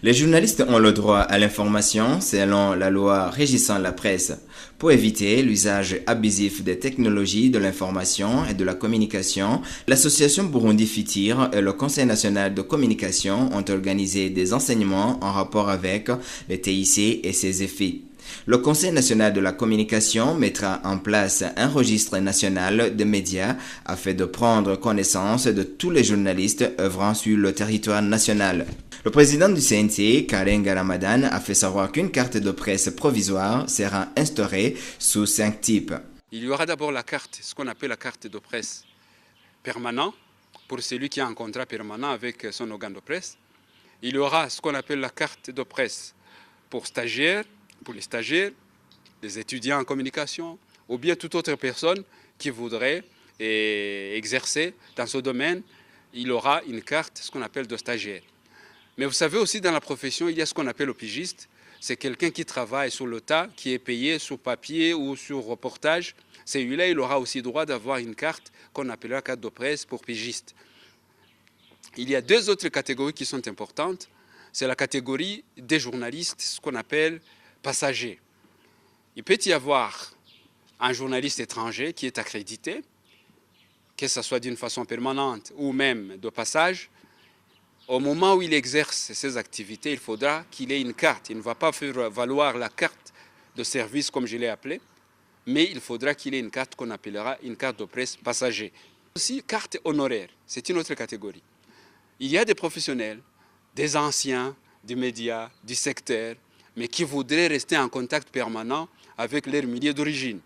Les journalistes ont le droit à l'information selon la loi régissant la presse. Pour éviter l'usage abusif des technologies de l'information et de la communication, l'association Burundi Fitir et le Conseil national de communication ont organisé des enseignements en rapport avec les TIC et ses effets. Le Conseil national de la communication mettra en place un registre national de médias afin de prendre connaissance de tous les journalistes œuvrant sur le territoire national. Le président du CNC, Karenga Ramadan, a fait savoir qu'une carte de presse provisoire sera instaurée sous 5 types. Il y aura d'abord la carte, ce qu'on appelle la carte de presse permanente, pour celui qui a un contrat permanent avec son organe de presse. Il y aura ce qu'on appelle la carte de presse pour stagiaires, pour les stagiaires, les étudiants en communication, ou bien toute autre personne qui voudrait exercer dans ce domaine, il aura une carte, ce qu'on appelle de stagiaire. Mais vous savez aussi, dans la profession, il y a ce qu'on appelle le pigiste. C'est quelqu'un qui travaille sur le tas, qui est payé sur papier ou sur reportage. Celui-là, il aura aussi droit d'avoir une carte qu'on appellera carte de presse pour pigiste. Il y a deux autres catégories qui sont importantes. C'est la catégorie des journalistes, ce qu'on appelle passagers. Il peut y avoir un journaliste étranger qui est accrédité, que ce soit d'une façon permanente ou même de passage. Au moment où il exerce ses activités, il faudra qu'il ait une carte. Il ne va pas faire valoir la carte de service comme je l'ai appelée, mais il faudra qu'il ait une carte qu'on appellera une carte de presse passager. Aussi, carte honoraire, c'est une autre catégorie. Il y a des professionnels, des anciens du média, du secteur, mais qui voudraient rester en contact permanent avec leur milieu d'origine.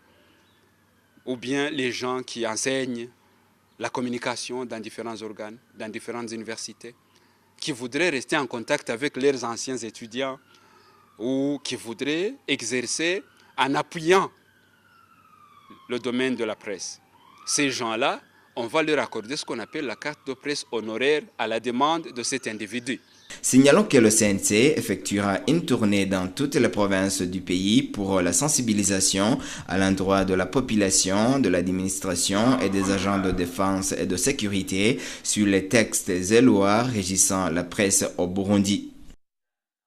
Ou bien les gens qui enseignent la communication dans différents organes, dans différentes universités, qui voudraient rester en contact avec leurs anciens étudiants ou qui voudraient exercer en appuyant le domaine de la presse. Ces gens-là, on va leur accorder ce qu'on appelle la carte de presse honoraire à la demande de cet individu. Signalons que le CNC effectuera une tournée dans toutes les provinces du pays pour la sensibilisation à l'endroit de la population, de l'administration et des agents de défense et de sécurité sur les textes et lois régissant la presse au Burundi.